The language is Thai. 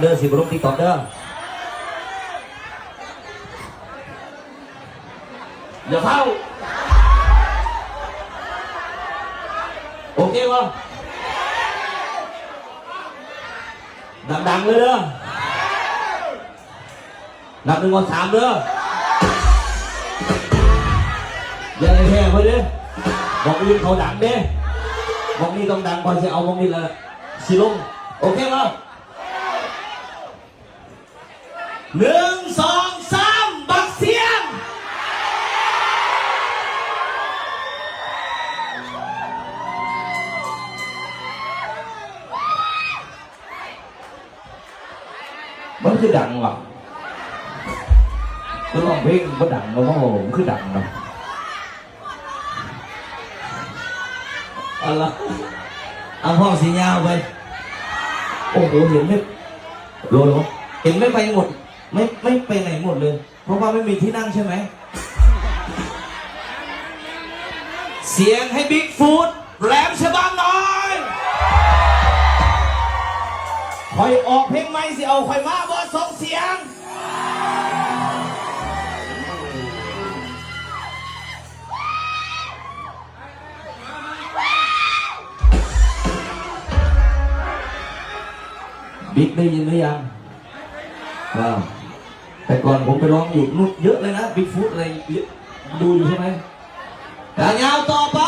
เด้อสิบลงติ๊กต็อกเด้ออย่าเข้าโอเควะดังๆเลยเด้อนับ1 2 3เด้ออย่าแห้งไปเด้อบอกอื่นเขาดังเด้บอกนี้ต้องดังพอจะเอาบอกนี้ละสิลงโอเควะ1 2 3บักเสียงมันคือดังหรอตัวร้องเพลงมันดังเราต้องมันคือดังนะอะไรเอาพ่อสียาวไปโอ้โหเห็นไหมโลโลเห็นไม่ไปหมดไม่ไปไหนหมดเลยเพราะว่าไม่มีที่นั่งใช่ไหมเสียงให้บิ๊กฟูดแหลมฉบังหน่อยคอยออกเพลงใหม่สิเอาคอยมาบอส่งเสียงบิ๊กได้ยินหรือยังว้าวแต่ก่อนผมไปร้องอยู่นู่นเยอะเลยนะบิ๊กฟูดอะไรดูอยู่ใช่ไหมแต่ยาวต่อไป